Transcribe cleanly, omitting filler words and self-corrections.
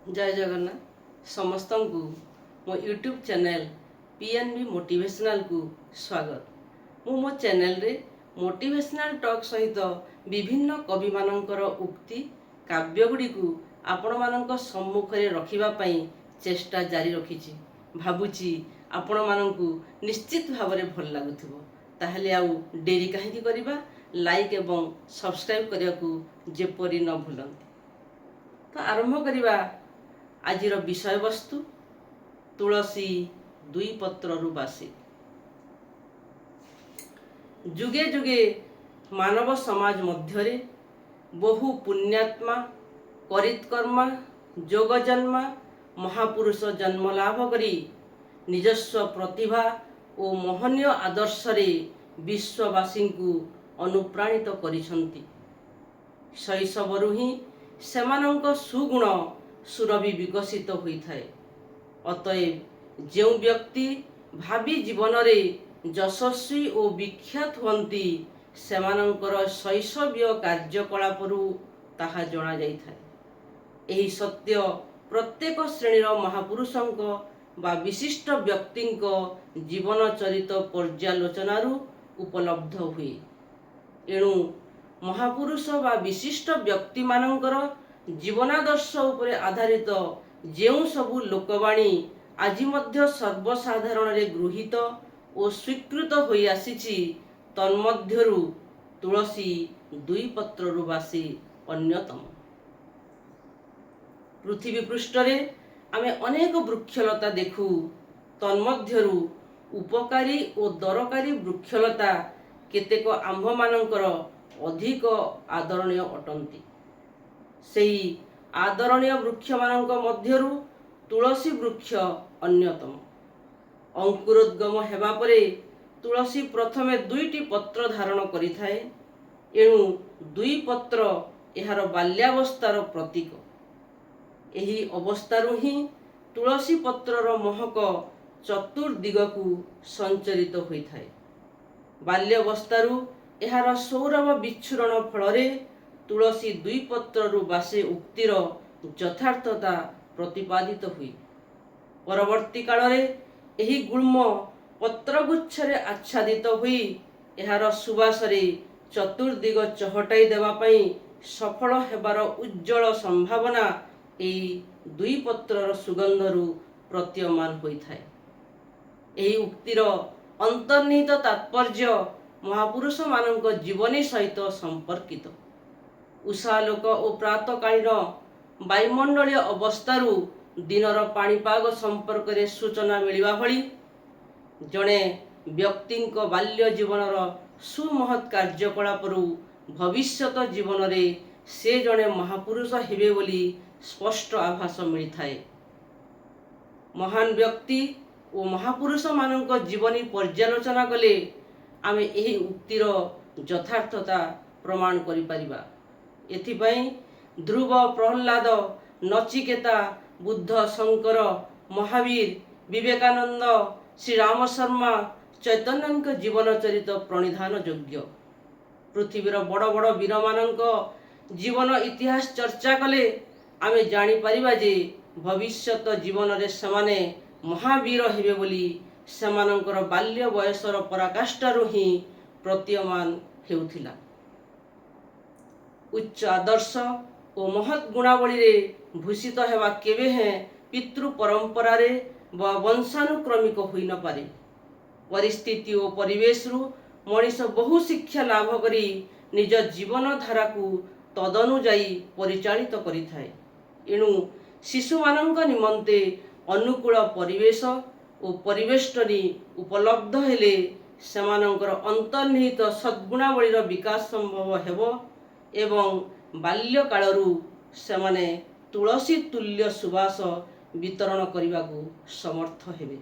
जय जगन्नाथ समस्त को मो यूट्यूब चैनल पीएनबी मोटिवेशनल को स्वागत। मु मो चैनल रे मोटिवेशनल टॉक सहित विभिन्न कवि मानकर उक्ति काव्य गुड़ी को आपण मानक सम्मुख रे रखिबा पई चेष्टा जारी रखिछि। भाबुछि आपण मानकु निश्चित भाव रे भल लागुथिबो। ताहले आउ डेरी काहेकि करिबा, लाइक एवं सब्सक्राइब करिया को जेपरि न भूलंती। तो आरंभ करिबा आजिर विषय वस्तु तुलसी दुई पत्रु बासी। जुगे जुगे मानव समाज मध्यरे बहु पुण्यात्मा करितकर्मा जोग जन्मा महापुरुष जन्म लाभ करी निजस्व प्रतिभा और मोहनीय आदर्श रे विश्ववासी को अनुप्राणित करिसंती। शैशवरु ही सेमानंक सुगुण सुरभि विकसित होइथाए। अतएव जो व्यक्ति भावी जीवन रे यशस्वी और विख्यात होती सेमानंकर शैशवीय कार्यकलापरू ताहा जना जाइथाए। एही सत्य प्रत्येक श्रेणीर महापुरुषंक बा विशिष्ट व्यक्तिंक जीवन चरित पर्यालोचनारू उपलब्ध हुए। एणु महापुरुष बा विशिष्ट व्यक्ति मानकर जीवनादर्श उपरे आधारित जेउ सबु लोकवाणी आज मध्य सर्वसाधारण रे गृहीत और स्वीकृत होई आसीछि तन्मध्यरु तुलसी दुई पत्रु बासी अन्यतम। पृथ्वी पृष्ठ रे आमे अनेक वृक्षलता देखु। तन्मध्यरु उपकारी और दरकारी वृक्षलता केतेक आंभ मानकर अधिक आदरणीय अटंती। सेही आदरणीय वृक्ष मानक मध्यरु तुलसी वृक्ष अन्यतम। अंकुरोद्गम हेबा परे तुलसी प्रथमे दुईटी पत्र धारण करिथाए। एणु दुई पत्र एहार बाल्यावस्थार प्रतीक। एही अवस्थारु ही तुलसी पत्रर महक चतुर्दिगकु संचरित होइथाए। बाल्यावस्थारु एहार सौरभ विच्छुरण फलरे तुलसी दुई पत्रु बासे उक्तिर यथार्थता प्रतिपादित हुई। परवर्ती कालरे एही गुल्म पत्रगुच्छरे आच्छादित हुई एहार सुबासरे चतुर्दिग चहटाई देवा पई सफल हेबार उज्जवल संभावना एही दुई पत्रर सुगंधरु प्रतीयमान होइथाए। एही उक्तिर अंतर्निहित तात्पर्य महापुरुष मानक जीवनी सहित संपर्कित। उषालोक और प्रातकालीन वायुमंडलीय अवस्थारु दिनर पाणीपाग संपर्क रे सूचना मिलिबा भली जणे व्यक्तिंक बाल्य जीवनर सुमहत् कार्यकलापरू भविष्यत जीवन रे से जणे महापुरुष हेबे बोली स्पष्ट आभास मिलिथाए। महान व्यक्ति और महापुरुष मानक जीवनी पर्यालोचना कले आमे एही उक्तिर यथार्थता प्रमाण करि परिबा। एथिपाई ध्रुव प्रहल्लाद नचिकेता बुद्ध शंकर महावीर विवेकानंद श्री राम शर्मा चैतन्यक जीवन चरित प्रणिधान योग्य। पृथ्वीर बड़ बड़ वीर मानक जीवन इतिहास चर्चा कले आमे जानी परिबा जे भविष्यत जीवन रे समाने महावीर हेबे बोली सेमानंकर बाल्य बयसर पराकाष्ठारु ही प्रतीयमान हेउथिला। उच्च आदर्श और महत् गुणावली रे भूषित हेबा केबे हैं पितृ परंपरा रे व वंशानुक्रमिक होई न पारे। परिस्थिति और परिवेश रु मनीष बहु शिक्षा लाभ करी निज जीवन धारा को तदनुजाई परिचालित करिथाए। एणु शिशु मानक निमंते अनुकूल परिवेश और परिवेष्टनी उपलब्ध हेले सेमानंकर अंतर्निहित सद्गुणावलीर विकास संभव हेबो एवं बाल्य कालरू सेमाने तुलसी तुल्य सुबास वितरण करने को समर्थ हेबे।